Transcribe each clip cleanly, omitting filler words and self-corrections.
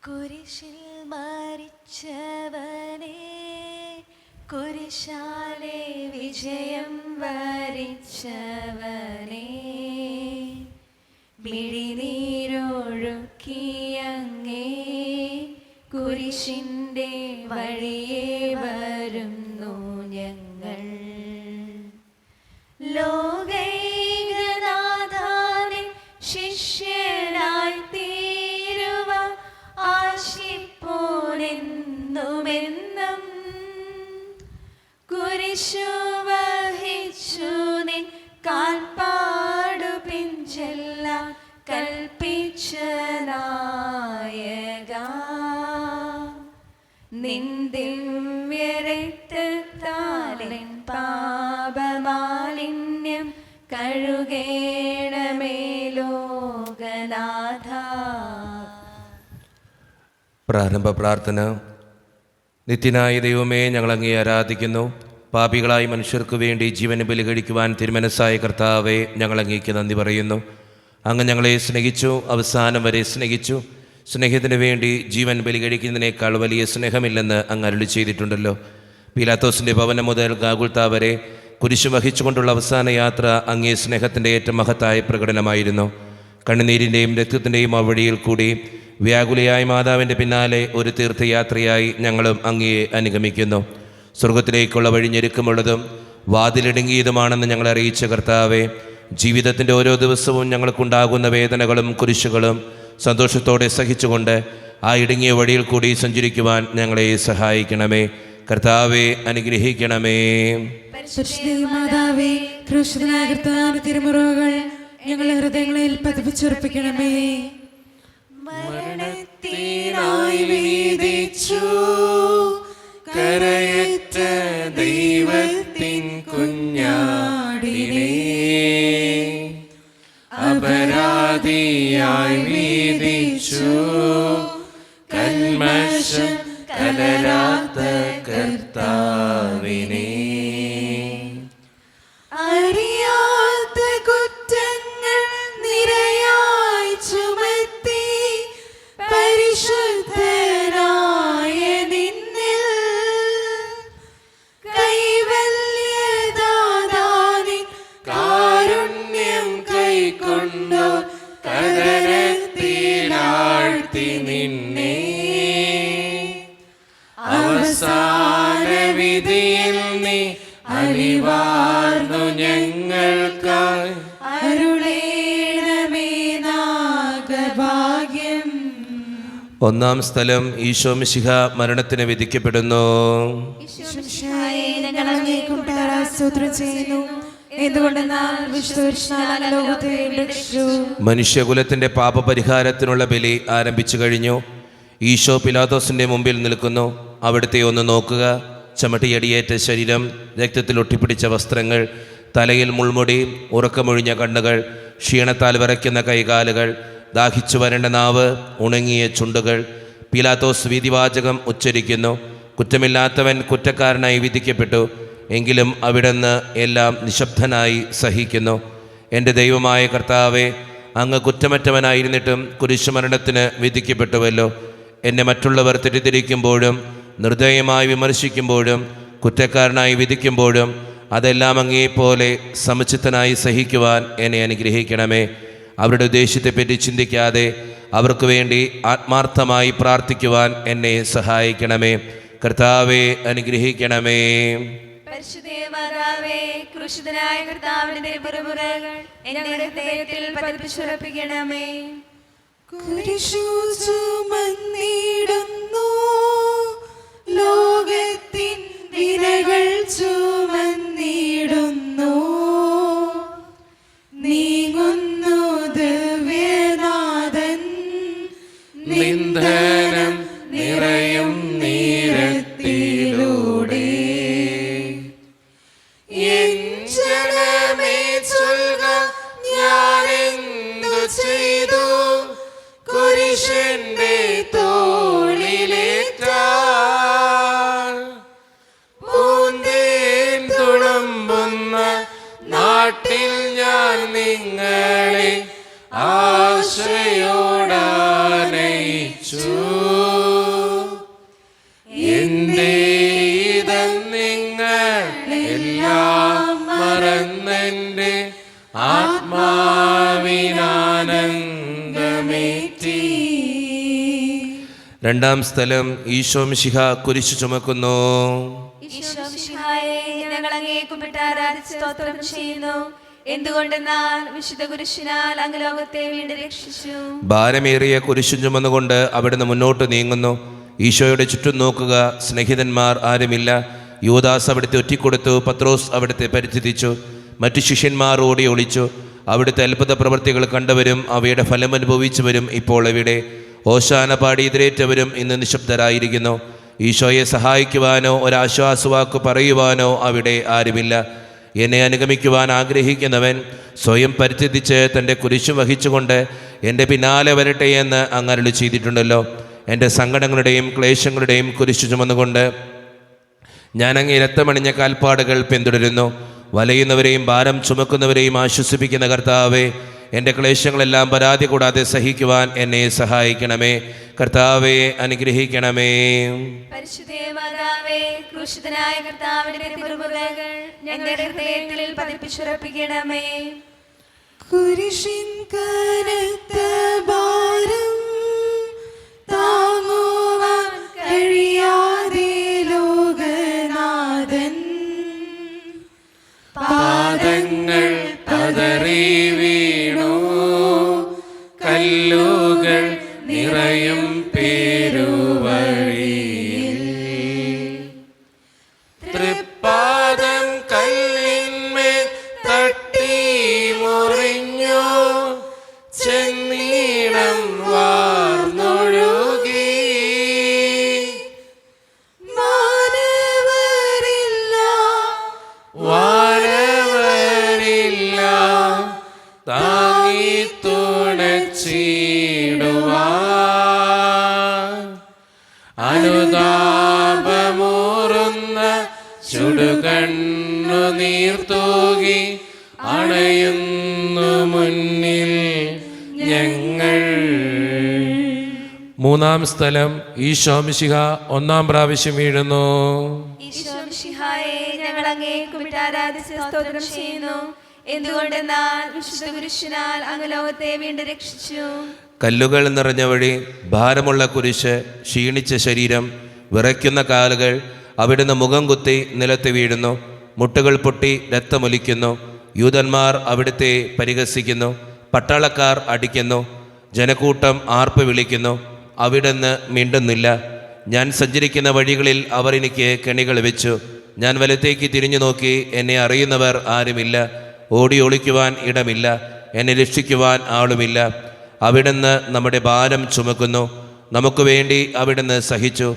കുരിശിൽ മരിച്ചവനെ, കുരിശാലെ വിജയം വരിച്ചവനെ, മിഴിനീരൊഴുക്കിയങ്ങേ കുരിശിൻ്റെ വഴിയേ വരുന്നു ഞങ്ങൾ. ലോകൈകനാഥാനിൻ ശിഷ്യനായി തീരുവാൻ ആശിപ്പോനെന്നുമെന്നും, കുരിശു വഹിച്ചു നിൻ കാൽപ്പാടു പിഞ്ചെല്ലാം കൽപ്പിച്ച നായക, നിൻ ദിവ്യരക്തത്താലിൻ പാപമാലിന്യം കഴുകേണമേ ലോകനാഥ. പ്രാരംഭ പ്രാർത്ഥന. നിത്യനായ ദൈവമേ, ഞങ്ങളങ്ങേ ആരാധിക്കുന്നു. പാപികളായ മനുഷ്യർക്ക് വേണ്ടി ജീവന് ബലി കഴിക്കുവാൻ തിരുമനസ്സായ കർത്താവേ, ഞങ്ങളങ്ങേക്ക് നന്ദി പറയുന്നു. അങ്ങ് ഞങ്ങളെ സ്നേഹിച്ചു, അവസാനം വരെ സ്നേഹിച്ചു. സ്നേഹത്തിന് വേണ്ടി ജീവൻ ബലി കഴിക്കുന്നതിനേക്കാൾ വലിയ സ്നേഹമില്ലെന്ന് അങ്ങ് അരുളി ചെയ്തിട്ടുണ്ടല്ലോ. പീലാത്തോസിൻ്റെ ഭവനം മുതൽ ഗാഗുൽത്ത വരെ കുരിശു വഹിച്ചുകൊണ്ടുള്ള അവസാന യാത്ര അങ്ങേ സ്നേഹത്തിൻ്റെ ഏറ്റവും മഹത്തായ പ്രകടനമായിരുന്നു. കണ്ണുനീരിൻ്റെയും രക്തത്തിൻ്റെയും ആ വഴിയിൽ കൂടി വ്യാകുലയായ മാതാവിൻ്റെ പിന്നാലെ ഒരു തീർത്ഥയാത്രയായി ഞങ്ങളും അങ്ങയെ അനുഗമിക്കുന്നു. സ്വർഗത്തിലേക്കുള്ള വഴി ഞെരുക്കമുള്ളതും വാതിലിടുങ്ങിയതുമാണെന്ന് ഞങ്ങളെ അറിയിച്ച കർത്താവെ, ജീവിതത്തിൻ്റെ ഓരോ ദിവസവും ഞങ്ങൾക്കുണ്ടാകുന്ന വേദനകളും കുരിശുകളും സന്തോഷത്തോടെ സഹിച്ചുകൊണ്ട് ആ ഇടുങ്ങിയ വഴിയിൽ കൂടി സഞ്ചരിക്കുവാൻ ഞങ്ങളെ സഹായിക്കണമേ. കർത്താവെ, അനുഗ്രഹിക്കണമേ. മാതാവേ, ക്രൂശിതനായ കർത്താവിന്റെ തിരുമുറകൾ ഞങ്ങളുടെ ഹൃദയങ്ങളിൽ പതിപ്പിച്ചുറപ്പിക്കണമേ. മരണത്തിനായി വീതിച്ചു കരയറ്റ ദൈവത്തിൻ കുഞ്ഞാടിനെ, അപരാധിയായി വീതിച്ചു കന്മഷം കലരാത്ത കർത്താവിനെ, അറിയാത്ത കുറ്റങ്ങൾ നിരയായി ചുമത്തി പരിശുദ്ധനായ നിന്നിൽ കൈവല്യദാതാനിൻ കാരുണ്യം കൈക്കൊണ്ടു കദനത്തിലാഴ്ത്തി നിന്നെ, അവസാന വിധിയിൽ നീ അലിവാർന്നു ഞങ്ങൾക്കായി അരുളേണമേ നാഗഭാഗ്യം. ഒന്നാം സ്ഥലം. ഈശോ മിശിഹ മരണത്തിന് വിധിക്കപ്പെടുന്നു. മനുഷ്യകുലത്തിന്റെ പാപപരിഹാരത്തിനുള്ള ബലി ആരംഭിച്ചു കഴിഞ്ഞു. ഈശോ പിലാത്തോസിന്റെ മുമ്പിൽ നിൽക്കുന്നു. അവിടുത്തെ ഒന്ന് നോക്കുക. ചമട്ടിയടിയേറ്റ ശരീരം, രക്തത്തിൽ ഒട്ടിപ്പിടിച്ച വസ്ത്രങ്ങൾ, തലയിൽ മുൾമുടി, ഉറക്കമൊഴിഞ്ഞ കണ്ണുകൾ, ക്ഷീണത്താൽ വിറയ്ക്കുന്ന കൈകാലുകൾ, ദാഹിച്ചു വരേണ്ട നാവ്, ഉണങ്ങിയ ചുണ്ടുകൾ. പീലാത്തോസ് വിധിവാചകം ഉച്ചരിക്കുന്നു. കുറ്റമില്ലാത്തവൻ കുറ്റക്കാരനായി വിധിക്കപ്പെട്ടു. എങ്കിലും അവിടുന്ന് എല്ലാം നിശബ്ദനായി സഹിക്കുന്നു. എൻ്റെ ദൈവമായ കർത്താവെ, അങ്ങ് കുറ്റമറ്റവനായിരുന്നിട്ടും കുരിശുമരണത്തിന് വിധിക്കപ്പെട്ടുവല്ലോ. എന്നെ മറ്റുള്ളവർ തെറ്റിദ്ധരിക്കുമ്പോഴും നിർദ്ദയമായി വിമർശിക്കുമ്പോഴും കുറ്റക്കാരനായി വിധിക്കുമ്പോഴും അതെല്ലാം അങ്ങേപ്പോലെ സമുചിതനായി സഹിക്കുവാൻ എന്നെ അനുഗ്രഹിക്കണമേ. അവരുടെ ഉദ്ദേശ്യത്തെപ്പറ്റി ചിന്തിക്കാതെ അവർക്ക് വേണ്ടി ആത്മാർത്ഥമായി പ്രാർത്ഥിക്കുവാൻ എന്നെ സഹായിക്കണമേ. കർത്താവെ, അനുഗ്രഹിക്കണമേ. പരിശുദ്ധമാതാവേ, ക്രൂശിതനായ കർത്താവിന്റെ തിരുമുറകൾ എന്റെ ഹൃദയത്തിൽ പതിപ്പിച്ചുറപ്പിക്കണമേ. കുരിശു ചുമന്നിടുന്നു, ലോകത്തിൻ വിനകൾ ചുമന്നിടുന്നു, നീങ്ങുന്നു ദിവ്യനാഥൻ നിന്ദനം നിറയും നീരത്തിലൂടെ. ജനമേ ചൊൽക, ഞാനെന്തു ചെയ്തു കുരിശന്റെ തോളിലേറ്റാൽ, പൂന്തേൻ തുളുമ്പുന്ന നാട്ടിൽ ഞാൻ നിങ്ങളെ ആശയോടാനയിച്ചു. എന്റെ നിങ്ങൾ എല്ലാം മറന്നെന്റെ ആത്മാവിനാനന്ദമേറ്റി. രണ്ടാം സ്ഥലം ഈശോ മിശിഹ കുരിശു ചുമക്കുന്നു. ഈശോ മിശിഹായെ ഞങ്ങൾ അങ്ങേ കുമ്പിട്ട് ആരാധിച്ച് സ്തോത്രം ചെയ്യുന്നു. എന്തുകൊണ്ടെന്നാൽ വിശുദ്ധ കുരിശിനാൽ അങ്ങ് ലോകത്തെ വീണ്ടും രക്ഷിച്ചു. ഭാരമേറിയ കുരിശു ചുമന്നുകൊണ്ട് അവിടുന്ന് മുന്നോട്ട് നീങ്ങുന്നു. ഈശോയുടെ ചുറ്റും നോക്കുക, സ്നേഹിതന്മാർ ആരുമില്ല. യൂദാസ് അവിടുത്തെ ഒറ്റിക്കൊടുത്തു. പത്രോസ് അവിടുത്തെ പരിത്യജിച്ചു. മറ്റു ശിഷ്യന്മാർ ഓടി ഒളിച്ചു. അവിടുത്തെ അത്ഭുത പ്രവൃത്തികൾ കണ്ടവരും അവയുടെ ഫലം അനുഭവിച്ചവരും ഇപ്പോൾ എവിടെ? ഓശാന പാടി എതിരേറ്റവരും ഇന്ന് നിശബ്ദരായിരിക്കുന്നു. ഈശോയെ സഹായിക്കുവാനോ ഒരാശ്വാസവാക്ക് പറയുവാനോ അവിടെ ആരുമില്ല. എന്നെ അനുഗമിക്കുവാൻ ആഗ്രഹിക്കുന്നവൻ സ്വയം പരിത്യജിച്ച് തൻ്റെ കുരിശു വഹിച്ചുകൊണ്ട് എൻ്റെ പിന്നാലെ വരട്ടെ എന്ന് അങ്ങ് അരുളി ചെയ്തിട്ടുണ്ടല്ലോ. എൻ്റെ സങ്കടങ്ങളുടെയും ക്ലേശങ്ങളുടെയും കുരിശു ചുമന്നുകൊണ്ട് ഞാൻ അങ്ങേ രക്തമണിഞ്ഞ കാൽപ്പാടുകൾ പിന്തുടരുന്നു. വലയുന്നവരെയും ഭാരം ചുമക്കുന്നവരെയും ആശ്വസിപ്പിക്കുന്ന കർത്താവേ, എൻ്റെ ക്ലേശങ്ങളെല്ലാം പരാതി കൂടാതെ സഹിക്കുവാൻ എന്നെ സഹായിക്കണമേ. കർത്താവെ അനുഗ്രഹിക്കണമേ. പരിശുദ്ധേ മാതാവേ, ക്രൂശിതനായ കർത്താവിന്റെ തിരുമുറകൾ ഞങ്ങളുടെ ഹൃദയത്തിൽ പതിപ്പിച്ചുറപ്പിക്കണമേ. കുരിശിൻ കനത്ത ഭാരം താങ്ങുവാൻ കഴിയാതെ ലോകനാഥൻ പാദങ്ങൾ പതറി വീണു. കല്ലുകൾ നിറയും പേരുവഴിയിൽ. തൃപ്പാദം കല്ലിന്മേൽ തട്ടി മുറിഞ്ഞു. ചെന്നീടം വാർന്നൊഴുകി. വാനവരില്ല താങ്ങി തുണച്ചിടുവാൻ. അനുതാപമൂറുന്ന ചുടുകണ്ണു നീർത്തൂകി അണയുന്നു മുന്നിൽ ഞങ്ങൾ. മൂന്നാം സ്ഥലം ഈശോ മിശിഹ ഒന്നാം പ്രാവശ്യം വീഴുന്നു. ഈശോ മിശിഹായെ ഞങ്ങൾ അങ്ങേ കുമ്പിട്ട് ആരാധിച്ച് സ്തോത്രം ചെയ്യുന്നു. എന്തുകൊണ്ടെന്നാൽ വിശുദ്ധ കുരിശിനാൽ അങ്ങ് ലോകത്തെ വീണ്ടും രക്ഷിച്ചു. കല്ലുകൾ നിറഞ്ഞ വഴി, ഭാരമുള്ള കുരിശ്, ക്ഷീണിച്ച ശരീരം, വിറയ്ക്കുന്ന കാലുകൾ. അവിടുന്ന് മുഖം കുത്തി നിലത്ത് വീഴുന്നു. മുട്ടുകൾ പൊട്ടി രക്തമൊലിക്കുന്നു. യൂതന്മാർ അവിടുത്തെ പരിഹസിക്കുന്നു. പട്ടാളക്കാർ അടിക്കുന്നു. ജനക്കൂട്ടം ആർപ്പ് വിളിക്കുന്നു. അവിടുന്ന് മിണ്ടുന്നില്ല. ഞാൻ സഞ്ചരിക്കുന്ന വഴികളിൽ അവർ എനിക്ക് കെണികൾ വെച്ചു. ഞാൻ വലത്തേക്ക് തിരിഞ്ഞു നോക്കി. എന്നെ അറിയുന്നവർ ആരുമില്ല. ഓടി ഒളിക്കുവാൻ ഇടമില്ല. എന്നെ രക്ഷിക്കുവാൻ ആളുമില്ല. അവിടുന്ന് നമ്മുടെ ഭാരം ചുമക്കുന്നു. നമുക്ക് വേണ്ടി അവിടുന്ന് സഹിച്ചു.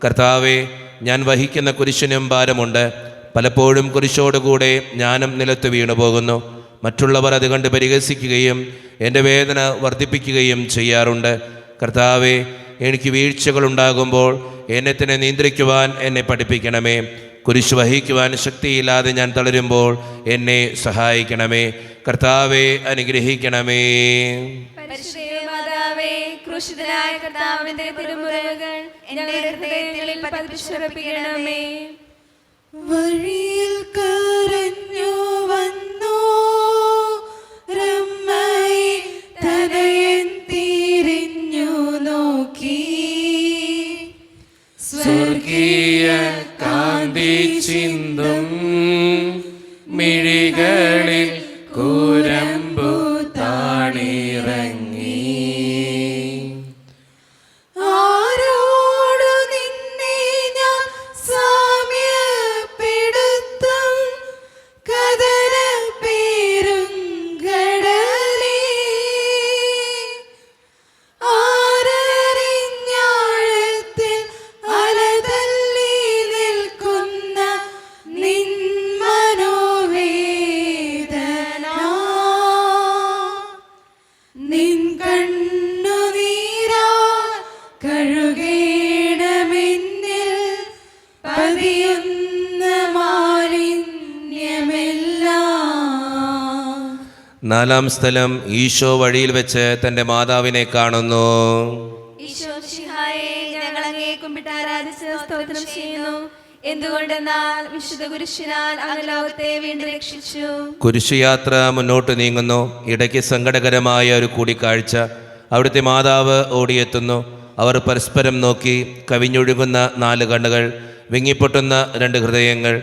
കർത്താവെ, ഞാൻ വഹിക്കുന്ന കുരിശിനും ഭാരമുണ്ട്. പലപ്പോഴും കുരിശോടുകൂടെ ഞാനും നിലത്ത് വീണു പോകുന്നു. മറ്റുള്ളവർ അത് കണ്ട് പരിഹസിക്കുകയും എൻ്റെ വേദന വർദ്ധിപ്പിക്കുകയും ചെയ്യാറുണ്ട്. കർത്താവെ, എനിക്ക് വീഴ്ചകളുണ്ടാകുമ്പോൾ എന്നെ തന്നെ നിയന്ത്രിക്കുവാൻ എന്നെ പഠിപ്പിക്കണമേ. കുരിശ് വഹിക്കുവാൻ ശക്തിയില്ലാതെ ഞാൻ തളരുമ്പോൾ എന്നെ സഹായിക്കണമേ. കർത്താവെ അനുഗ്രഹിക്കണമേ. പരിശുദ്ധേ മാതാവേ, ക്രൂശിതനായ കർത്താവിന്റെ തിരുമുറകൾ ഞങ്ങളുടെ ഹൃദയത്തിൽ പതിപ്പിച്ചുറപ്പിക്കണമേ. വഴിയിൽ കരഞ്ഞു വന്നു രമ്മയെ തനയൻ തിരിഞ്ഞു നോക്കി. സ്വർഗീയ കാന്തി ചിന്തും മിഴികളിൽ കൂരമ്പു താണിറങ്ങി. ആരോടു നിന്നെ ഞാൻ സാമ്യപ്പെടുത്തും കദന പെരുങ്കടലേ. ആരറിഞ്ഞാഴത്തിൽ അലതല്ലി നിൽക്കുന്ന നിൻ മനോവേദന. നിൻ കണ്ണുനീരാ കഴുകേണമെന്നിൽ പതിയുന്ന മാലിന്യമെല്ലാം. നാലാം സ്ഥലം ഈശോ വഴിയിൽ വെച്ച് തൻ്റെ മാതാവിനെ കാണുന്നു. ഈശോ മിശിഹായെ ഞങ്ങൾ അങ്ങേ കുമ്പിട്ട് ആരാധിച്ച് സ്തോത്രം ചെയ്യുന്നു. എന്തുകൊണ്ടെന്നാൽ വിശുദ്ധ കുരിശിനാൽ അങ്ങ് ലോകത്തെ വീണ്ടും രക്ഷിച്ചു. കുരിശുയാത്ര മുന്നോട്ട് നീങ്ങുന്നു. ഇടയ്ക്ക് സങ്കടകരമായ ഒരു കൂടിക്കാഴ്ച. അവിടുത്തെ മാതാവ് ഓടിയെത്തുന്നു. അവർ പരസ്പരം നോക്കി. കവിഞ്ഞൊഴുകുന്ന 4 കണ്ണുകൾ, വിങ്ങിപ്പൊട്ടുന്ന 2 ഹൃദയങ്ങൾ.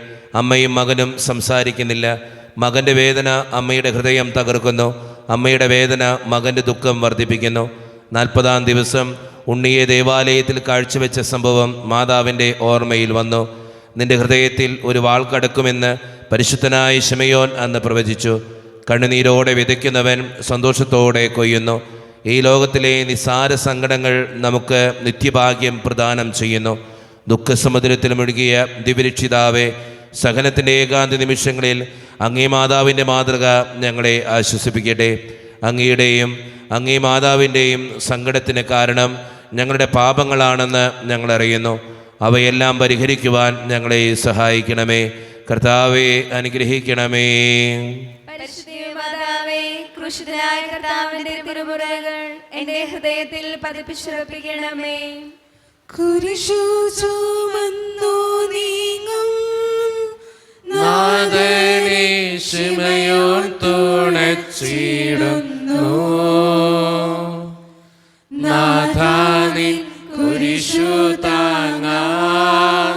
അമ്മയും മകനും സംസാരിക്കുന്നില്ല. മകൻ്റെ വേദന അമ്മയുടെ ഹൃദയം തകർക്കുന്നു. അമ്മയുടെ വേദന മകൻ്റെ ദുഃഖം വർദ്ധിപ്പിക്കുന്നു. 40-ാം ദിവസം ഉണ്ണിയെ ദേവാലയത്തിൽ കാഴ്ചവെച്ച സംഭവം മാതാവിൻ്റെ ഓർമ്മയിൽ വന്നു. നിന്റെ ഹൃദയത്തിൽ ഒരു വാൾ കടക്കുമെന്ന് പരിശുദ്ധനായ ശിമയോൻ അന്ന് പ്രവചിച്ചു. കണ്ണുനീരോടെ വിതയ്ക്കുന്നവൻ സന്തോഷത്തോടെ കൊയ്യുന്നു. ഈ ലോകത്തിലെ നിസ്സാര സങ്കടങ്ങൾ നമുക്ക് നിത്യഭാഗ്യം പ്രദാനം ചെയ്യുന്നു. ദുഃഖസമുദ്രത്തിൽ മുഴുകിയ ദിവ്യരക്ഷിതാവേ, സഹനത്തിൻ്റെ ഏകാന്ത നിമിഷങ്ങളിൽ അങ്ങേ മാതാവിൻ്റെ മാതൃക ഞങ്ങളെ ആശ്വസിപ്പിക്കട്ടെ. അങ്ങയുടെയും അങ്ങേ മാതാവിൻ്റെയും സങ്കടത്തിന് കാരണം ഞങ്ങളുടെ പാപങ്ങളാണെന്ന് ഞങ്ങളറിയുന്നു. അവയെല്ലാം പരിഹരിക്കുവാൻ ഞങ്ങളെ സഹായിക്കണമേ. കർത്താവെ അനുഗ്രഹിക്കണമേ. പരിശുദ്ധമാതാവേ, ക്രൂശിതനായ കർത്താവിന്റെ തിരുമുറകൾ എന്റെ ഹൃദയത്തിൽ പതിപ്പിച്ചുറപ്പിക്കണമേ. കുരിശു ചുമന്നു നീങ്ങും നാഥനെ ശിമയോൻ തുണച്ചിടുന്നു. നാഥാനിൻ കുരിശു താങ്ങാൻ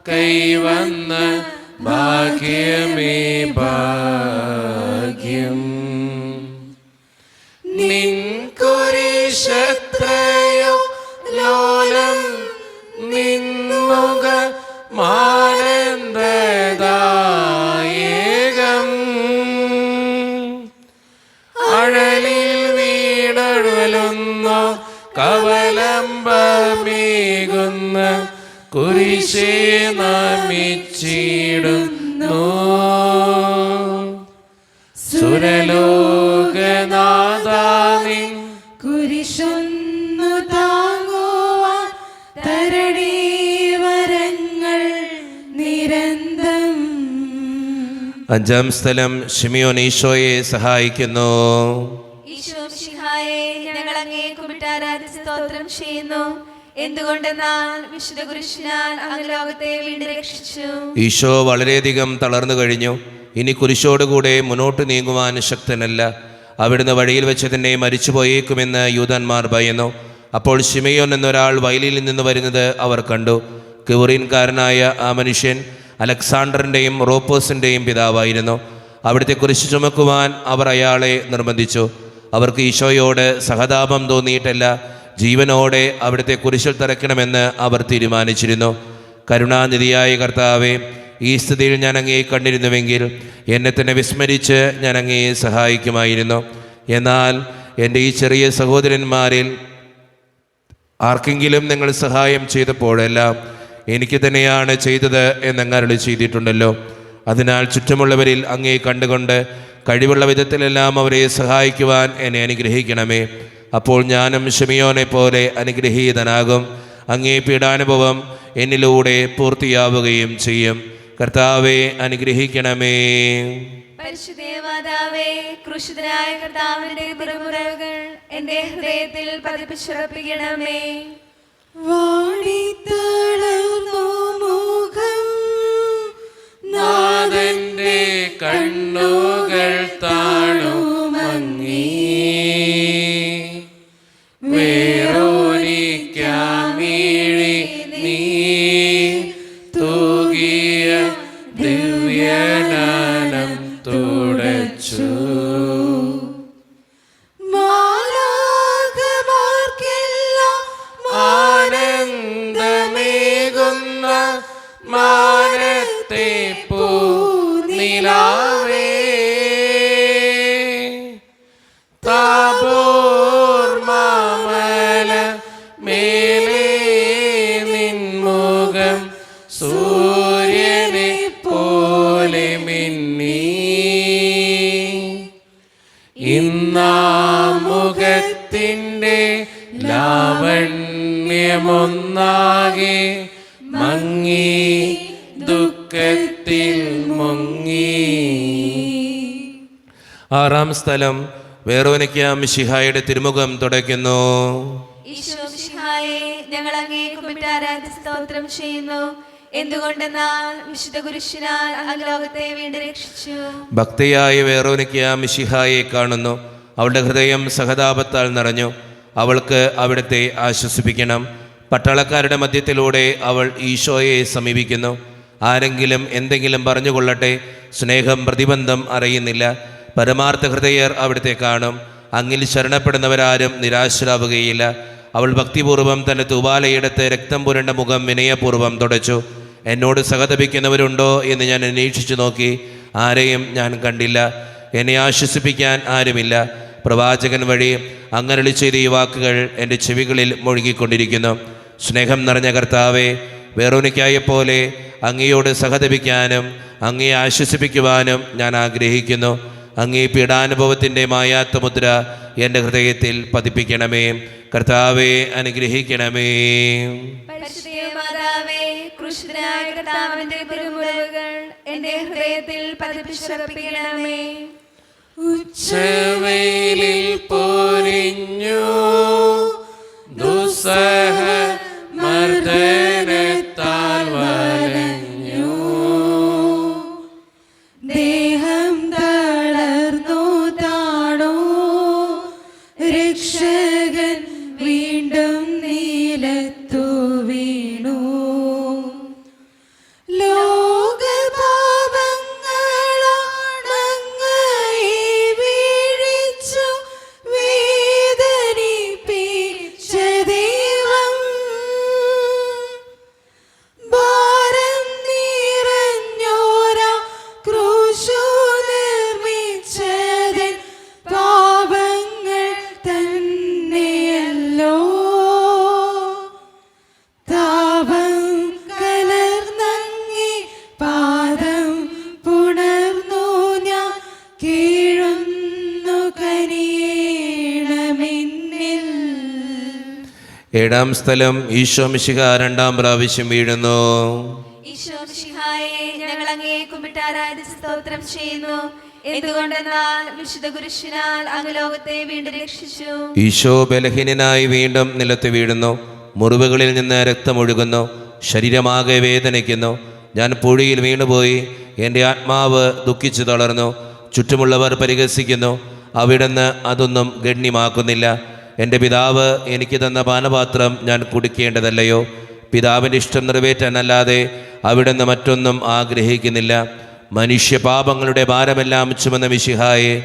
കൈവന്ന് ഭാഗ്യമേ ഭാഗ്യം. നിൻ കുരിശത്രയോ ലോലം, നിന്നുക മാനന്ദദായകം. അഴലിൽ വീണഴുലുന്ന കവലംബമേകുന്ന കുരിശേ നമിച്ചിടുന്നു. സുരലോകനാഥാനിൻ കുരിശൊന്നു താങ്ങുവാൻ തരണേ വരങ്ങൾ നിരന്തം. 5-ാം സ്ഥലം ശിമയോൻ ഈശോയെ സഹായിക്കുന്നു. ഈശോ മിശിഹായെ, ഞങ്ങൾ അങ്ങേ കുമ്പിട്ട് ആരാധിച്ച് സ്തോത്രം ചെയ്യുന്നു. എന്തുകൊണ്ടെന്നാൽ വിശുദ്ധ കുരിശിനാൽ അങ്ങ് ലോകത്തെ വീണ്ടും രക്ഷിച്ചു. ഈശോ വളരെയധികം തളർന്നു കഴിഞ്ഞു. ഇനി കുരിശോടുകൂടെ മുന്നോട്ട് നീങ്ങുവാൻ ശക്തനല്ല. അവിടുന്ന് വഴിയിൽ വെച്ച് തന്നെ മരിച്ചുപോയേക്കുമെന്ന് യൂതന്മാർ ഭയന്നു. അപ്പോൾ ശിമയോൻ എന്നൊരാൾ വയലിൽ നിന്ന് വരുന്നത് അവർ കണ്ടു. കിവറീൻകാരനായ ആ മനുഷ്യൻ അലക്സാണ്ടറിൻ്റെയും റോപ്പോസിൻ്റെയും പിതാവായിരുന്നു. അവിടുത്തെ കുരിശ് ചുമക്കുവാൻ അവർ അയാളെ നിർബന്ധിച്ചു. അവർക്ക് ഈശോയോട് സഹതാപം തോന്നിയിട്ടല്ല, ജീവനോടെ അവിടുത്തെ കുരിശിൽ തറയ്ക്കണമെന്ന് അവർ തീരുമാനിച്ചിരുന്നു. കരുണാനിധിയായ കർത്താവെ, ഈ സ്ഥിതിയിൽ ഞാൻ അങ്ങയെ കണ്ടിരുന്നുവെങ്കിൽ എന്നെ തന്നെ വിസ്മരിച്ച് ഞാൻ അങ്ങയെ സഹായിക്കുമായിരുന്നു. എന്നാൽ എൻ്റെ ഈ ചെറിയ സഹോദരന്മാരിൽ ആർക്കെങ്കിലും നിങ്ങൾ സഹായം ചെയ്തപ്പോഴെല്ലാം എനിക്ക് തന്നെയാണ് ചെയ്തത് എന്നങ്ങ് അരുളി ചെയ്തിട്ടുണ്ടല്ലോ. അതിനാൽ ചുറ്റുമുള്ളവരിൽ അങ്ങയെ കണ്ടുകൊണ്ട് കഴിവുള്ള വിധത്തിലെല്ലാം അവരെ സഹായിക്കുവാൻ എന്നെ അനുഗ്രഹിക്കണമേ. അപ്പോൾ ഞാനും ശിമയോനെ പോലെ അനുഗ്രഹീതനാകും. അങ്ങേ പീഡാനുഭവം എന്നിലൂടെ പൂർത്തിയാവുകയും ചെയ്യും. കർത്താവെ അനുഗ്രഹിക്കണമേ. പരിശുദ്ധമാതാവേ, ക്രൂശിതനായ കർത്താവിന്റെ തിരുമുറകൾ എന്റെ ഹൃദയത്തിൽ പതിപ്പിച്ചുറപ്പിക്കണമേ. വാടിത്തളർന്നു മുഖം നാഥന്റെ കണ്ണുകൾ താണു മങ്ങി. വേറോനിക്കാമിഴി നീ തൂകിയ ദിവ്യനാനം തുടച്ചു. മാലാഖമാർക്കെല്ലാം ആനന്ദമേകുന്ന മാനത്തെ പൂനിലാവേ, താബോർ മാമല മേലേ നിൻമുഖം സൂര്യനെ പോലെ മിന്നി. ഇന്നാമുഖത്തിൻ്റെ ലാവണ്യമൊന്നാകെ മങ്ങി, ദുഃഖത്തിൽ മുങ്ങി. 6-ാം സ്ഥലം വെറോനിക്ക മിശിഹായുടെ തിരുമുഖം തുടയ്ക്കുന്നു. ഈശോ മിശിഹായെ, ഞങ്ങൾ അങ്ങേ കുമ്പിട്ട് ആരാധിച്ച് സ്തോത്രം ചെയ്യുന്നു. എന്തുകൊണ്ടെന്നാൽ വിശുദ്ധ കുരിശിനാൽ അങ്ങ് ലോകത്തെ വീണ്ടും രക്ഷിച്ചു. ഭക്തിയായ വേറോനിക്ക മിശിഹായെ കാണുന്നു. അവളുടെ ഹൃദയം സഹതാപത്താൽ നിറഞ്ഞു. അവൾക്ക് അവിടുത്തെ ആശ്വസിപ്പിക്കണം. പട്ടാളക്കാരുടെ മധ്യത്തിലൂടെ അവൾ ഈശോയെ സമീപിക്കുന്നു. ആരെങ്കിലും എന്തെങ്കിലും പറഞ്ഞുകൊള്ളട്ടെ, സ്നേഹം പ്രതിബന്ധം അറിയുന്നില്ല. പരമാർത്ഥ ഹൃദയർ അവിടുത്തെ കാണും. അങ്ങിൽ ശരണപ്പെടുന്നവരാരും നിരാശരാവുകയില്ല. അവൾ ഭക്തിപൂർവ്വം തൻ്റെ തൂവാലയെടുത്ത് രക്തം പുരണ്ട മുഖം വിനയപൂർവ്വം തുടച്ചു. എന്നോട് സഹതപിക്കുന്നവരുണ്ടോ എന്ന് ഞാൻ അന്വേഷിച്ചു നോക്കി. ആരെയും ഞാൻ കണ്ടില്ല. എന്നെ ആശ്വസിപ്പിക്കാൻ ആരുമില്ല. പ്രവാചകൻ വഴി അങ്ങരളി ചെയ്ത ഈ വാക്കുകൾ എൻ്റെ ചെവികളിൽ മുഴുകിക്കൊണ്ടിരിക്കുന്നു. സ്നേഹം നിറഞ്ഞ കർത്താവേ, വേറോനിക്കായെപ്പോലെ അങ്ങയോട് സഹതപിക്കാനും അങ്ങയെ ആശ്വസിപ്പിക്കുവാനും ഞാൻ ആഗ്രഹിക്കുന്നു. അങ്ങേ പീഡാനുഭവത്തിൻ്റെ മായാത്ത മുദ്ര എൻ്റെ ഹൃദയത്തിൽ പതിപ്പിക്കണമേ. കർത്താവെ അനുഗ്രഹിക്കണമേ. പരിശുദ്ധമാതാവേ, ക്രൂശിതനായ കർത്താവിന്റെ തിരുമുറിവുകൾ എൻ്റെ ഹൃദയത്തിൽ പതിപ്പിച്ചുറപ്പിക്കണമേ. ഉച്ചവെയിലിൽ പൊരിഞ്ഞു ദുസ്സഹ മർദ്ദനത്താൽ വലഞ്ഞു. ദേഹം തളർന്നു താണു. രക്ഷകൻ വീണ്ടും നീലത്തു വീണു. ഏഴാം സ്ഥലം ഈശോ മിശിഹ രണ്ടാം പ്രാവശ്യം വീഴുന്നു. ഈശോ മിശിഹായെ ഞങ്ങൾ അങ്ങേ കുമ്പിട്ട് ആരാധിച്ച് സ്തോത്രം ചെയ്യുന്നു. എന്തുകൊണ്ടെന്നാൽ വിശുദ്ധ കുരിശിനാൽ അങ്ങ് ലോകത്തെ വീണ്ടും രക്ഷിച്ചു. ഈശോ ബലഹീനനായി വീണ്ടും നിലത്ത് വീഴുന്നു. മുറിവുകളിൽ നിന്ന് രക്തമൊഴുകുന്നു. ശരീരമാകെ വേദനിക്കുന്നു. ഞാൻ പുഴിയിൽ വീണുപോയി. എൻ്റെ ആത്മാവ് ദുഃഖിച്ചു തളർന്നു. ചുറ്റുമുള്ളവർ പരിഹസിക്കുന്നു. അവിടുന്ന് അതൊന്നും ഗണ്യമാക്കുന്നില്ല. എൻ്റെ പിതാവ് എനിക്ക് തന്ന പാനപാത്രം ഞാൻ കുടിക്കേണ്ടതല്ലയോ? പിതാവിൻ്റെ ഇഷ്ടം നിറവേറ്റാനല്ലാതെ അവിടുന്ന് മറ്റൊന്നും ആഗ്രഹിക്കുന്നില്ല. മനുഷ്യപാപങ്ങളുടെ ഭാരമെല്ലാം ചുമന്ന മിശിഹായെ,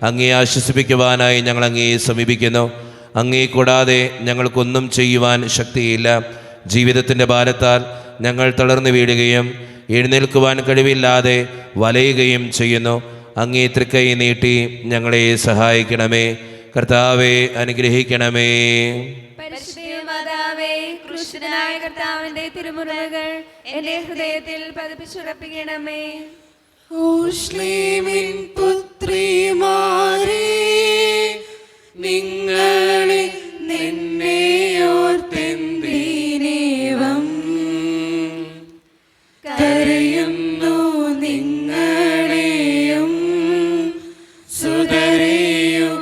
അങ്ങേ ആശ്വസിപ്പിക്കുവാനായി ഞങ്ങൾ അങ്ങയെ സമീപിക്കുന്നു. അങ്ങേ കൂടാതെ ഞങ്ങൾക്കൊന്നും ചെയ്യുവാൻ ശക്തിയില്ല. ജീവിതത്തിൻ്റെ ഭാരത്താൽ ഞങ്ങൾ തളർന്നു വീഴുകയും എഴുന്നേൽക്കുവാൻ കഴിവില്ലാതെ വലയുകയും ചെയ്യുന്നു. അങ്ങേ തൃക്കൈ നീട്ടി ഞങ്ങളെ സഹായിക്കണമേ. കർത്താവെ അനുഗ്രഹിക്കണമേ. പരിശുദ്ധമാതാവേ, ക്രൂശിതനായ കർത്താവിന്റെ തിരുമുറിവുകൾ എൻ്റെ ഹൃദയത്തിൽ പതിപ്പിച്ചുറപ്പിക്കണമേ. ഓശ്ലേമിൻ പുത്രിമാരേ, നിങ്ങളെ നിന്നെയോർത്തെന്തിനേവം കരയുന്നു. നിങ്ങളെയും സുതരെയും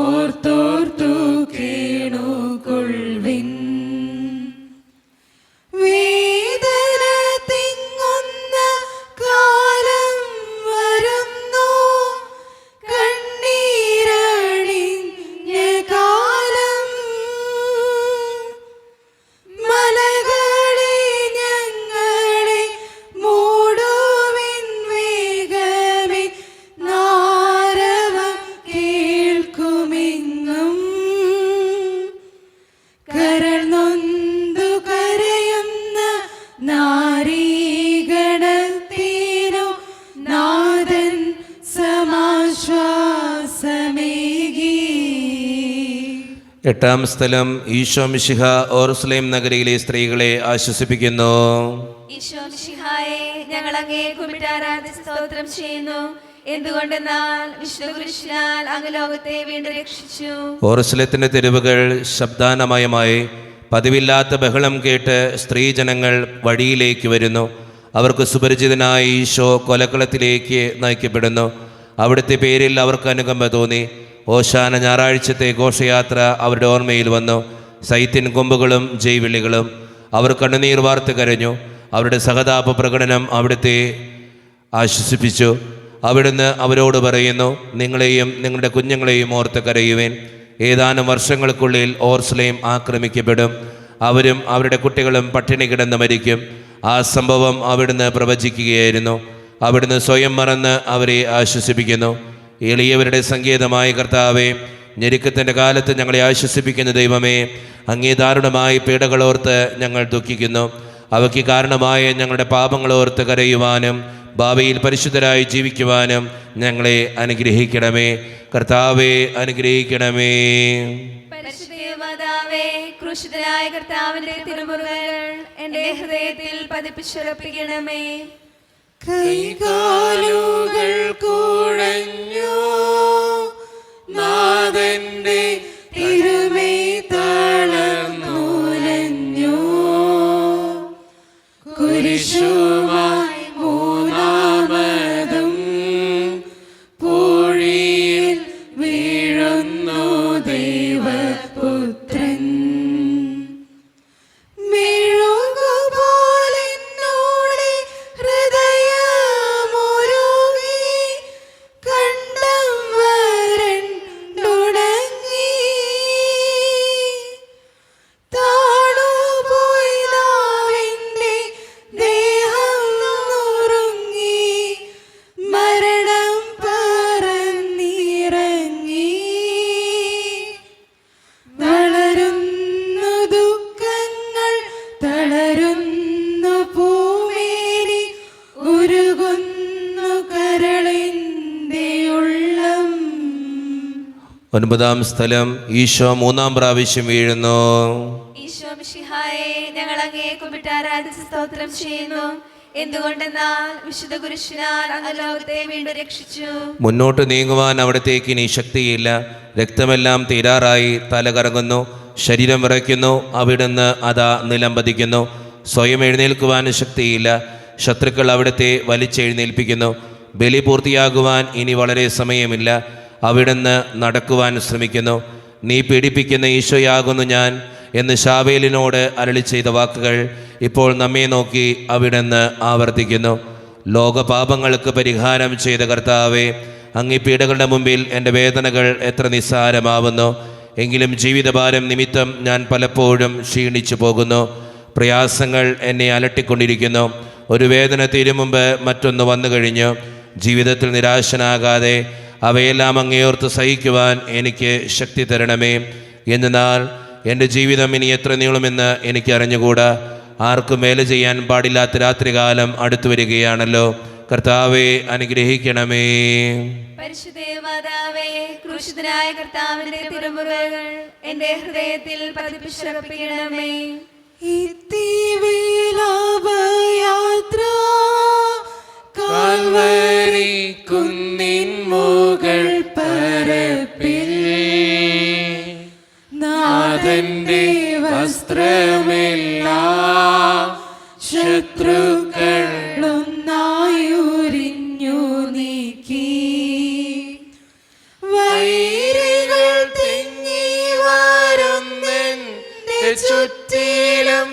ഓർത്തോർത്തു കേണുകൊള്ളുവിൻ. വേദന തിങ്ങുന്ന കാലം വരുന്നു. കണ്ണീരണിഞ്ഞ കാലം. മലകളെ ഞങ്ങളെ മൂടുവിൻ വേഗമേ. നാരവം കേൾക്കുമെങ്ങും. കരൾ നൊന്തു കരയുന്ന നാരീഗണത്തിനു നാഥൻ സമാശ്വാസമേകി. എട്ടാം സ്ഥലം ഈശോ മിശിഹ ഓർസ്ലേം നഗരിയിലെ സ്ത്രീകളെ ആശ്വസിപ്പിക്കുന്നു. ഈശോ മിശിഹായെ ഞങ്ങൾ അങ്ങേ കുമ്പിട്ട് ആരാധിച്ച് സ്തോത്രം ചെയ്യുന്നു. എന്തുകൊണ്ടെന്നാൽ വിശുദ്ധ കുരിശിനാൽ അങ്ങ് ലോകത്തെ വീണ്ടും രക്ഷിച്ചു. ഓർസ്ലേത്തിൻ്റെ തെരുവുകൾ ശബ്ദാനമയമായി. പതിവില്ലാത്ത ബഹളം കേട്ട് സ്ത്രീജനങ്ങൾ വഴിയിലേക്ക് വരുന്നു. അവർക്ക് സുപരിചിതനായ ഈശോ കൊലക്കളത്തിലേക്ക് നയിക്കപ്പെടുന്നു. അവിടുത്തെ പേരിൽ അവർക്ക് അനുകമ്പ തോന്നി. ഓശാന ഞായറാഴ്ചത്തെ ഘോഷയാത്ര അവരുടെ ഓർമ്മയിൽ വന്നു. സൈത്തിൻ കൊമ്പുകളും ജൈവിളികളും. അവർ കണ്ണുനീർ വാർത്ത് കരഞ്ഞു. അവരുടെ സഹതാപ പ്രകടനം അവിടുത്തെ ആശ്വസിപ്പിച്ചു. അവിടുന്ന് അവരോട് പറയുന്നു, നിങ്ങളെയും നിങ്ങളുടെ കുഞ്ഞുങ്ങളെയും ഓർത്ത് കരയുവേൻ. ഏതാനും വർഷങ്ങൾക്കുള്ളിൽ ഓർസ്ലേം ആക്രമിക്കപ്പെടും. അവരും അവരുടെ കുട്ടികളും പട്ടിണി കിടന്ന് മരിക്കും. ആ സംഭവം അവിടുന്ന് പ്രവചിക്കുകയായിരുന്നു. അവിടുന്ന് സ്വയം മറന്ന് അവരെ ആശ്വസിപ്പിക്കുന്നു. എളിയവരുടെ സങ്കേതമായ കർത്താവേ, ഞെരുക്കത്തിൻ്റെ കാലത്ത് ഞങ്ങളെ ആശ്വസിപ്പിക്കുന്ന ദൈവമേ, അങ്ങേ ദാരുണമായ പീഡകളോർത്ത് ഞങ്ങൾ ദുഃഖിക്കുന്നു. അവയ്ക്ക് കാരണമായ ഞങ്ങളുടെ പാപങ്ങളോർത്ത് കരയുവാനും ഭാവിയിൽ പരിശുദ്ധരായി ജീവിക്കുവാനും ഞങ്ങളെ അനുഗ്രഹിക്കണമേ. കർത്താവേ, അനുഗ്രഹിക്കണമേ. പരിശുദ്ധമാതാവേ, ക്രൂശിതനായ കർത്താവിന്റെ തിരുമുറുകൾ എന്റെ ഹൃദയത്തിൽ പതിപ്പിച്ചുറപ്പിക്കണമേ. കൈകാലുകൾ കുഴഞ്ഞു നാഥന്റെ തിരുമൈ തളർന്നുലഞ്ഞു. കുരിശുമായി മൂന്നാമതും പൂഴിയിൽ വീഴുന്നു ദൈവപുത്രൻ. മെഴുകുപോലെന്നോടെ ഹൃദയമൊരുകി കണ്ടം വരണ്ടുണങ്ങി. താണുപോയി നാവിന്റെ ദേഹം നുറുങ്ങി. മരണം പറന്നിറങ്ങി. വളരുന്നു ദുഃഖങ്ങൾ, തളരുന്നു പൂമേനി, ഉരുകുന്നു കരളിന്റെ ഉള്ളം. 9-ാം സ്ഥലം. ഈശോ 3-ാം പ്രാവശ്യം വീഴുന്നു. ഈശോ മിശിഹായെ, ഞങ്ങൾ അങ്ങയെ കുമ്പിട്ട് ആരാധിച്ച് സ്തോത്രം ചെയ്യുന്നു. എന്തുകൊണ്ടെന്നാൽ വിശുദ്ധ കുരിശിനാൽ അങ്ങ് ലോകത്തെ വീണ്ടും രക്ഷിച്ചു. മുന്നോട്ട് നീങ്ങുവാൻ അവിടത്തേക്ക് ഇനി ശക്തിയില്ല. രക്തമെല്ലാം തീരാറായി. തല കറങ്ങുന്നു, ശരീരം വിറയ്ക്കുന്നു. അവിടുന്ന് അതാ നിലം പതിക്കുന്നു. സ്വയം എഴുന്നേൽക്കുവാൻ ശക്തിയില്ല. ശത്രുക്കൾ അവിടുത്തെ വലിച്ചെഴുന്നേൽപ്പിക്കുന്നു. ബലി പൂർത്തിയാകുവാൻ ഇനി വളരെ സമയമില്ല. അവിടുന്ന് നടക്കുവാൻ ശ്രമിക്കുന്നു. നീ പീഡിപ്പിക്കുന്ന ഈശോയാകുന്നു ഞാൻ എന്ന് ശാവേലിനോട് അരുളി ചെയ്ത വാക്കുകൾ ഇപ്പോൾ നമ്മെ നോക്കി അവിടുന്ന് ആവർത്തിക്കുന്നു. ലോകപാപങ്ങൾക്ക് പരിഹാരം ചെയ്ത കർത്താവേ, അങ്ങേ പീഡകളുടെ മുമ്പിൽ എൻ്റെ വേദനകൾ എത്ര നിസ്സാരമാവുന്നു. എങ്കിലും ജീവിതഭാരം നിമിത്തം ഞാൻ പലപ്പോഴും ക്ഷീണിച്ചു പോകുന്നു. പ്രയാസങ്ങൾ എന്നെ അലട്ടിക്കൊണ്ടിരിക്കുന്നു. ഒരു വേദന തീരും മുമ്പ് മറ്റൊന്ന് വന്നു കഴിഞ്ഞു. ജീവിതത്തിൽ നിരാശനാകാതെ അവയെല്ലാം അങ്ങേയോർത്ത് സഹിക്കുവാൻ എനിക്ക് ശക്തി തരണമേ. എന്നാൽ എൻ്റെ ജീവിതം ഇനി എത്ര നീളുമെന്ന് എനിക്ക് അറിഞ്ഞുകൂടാ. ആർക്കും വേല ചെയ്യാൻ പാടില്ലാത്ത രാത്രികാലം അടുത്തു വരികയാണല്ലോ. കർത്താവെ, അനുഗ്രഹിക്കണമേ. പരിശുദ്ധമാതാവേ, ക്രൂശിതനായ കർത്താവിന്റെ തിരുമുറുകൾ എന്റെ ഹൃദയത്തിൽ പതിപ്പിച്ചുറപ്പിക്കണമേ. യാത്ര കാൽവരി കുന്നിൻ മുകൾ പരപ്പിൽ നാഥന്റെ വസ്ത്രമെല്ലാം ശത്രുക്കളൊന്നായുരിഞ്ഞു നീക്കി. വൈരികൾ തിങ്ങി വരുന്നെന്റെ ചുറ്റിലും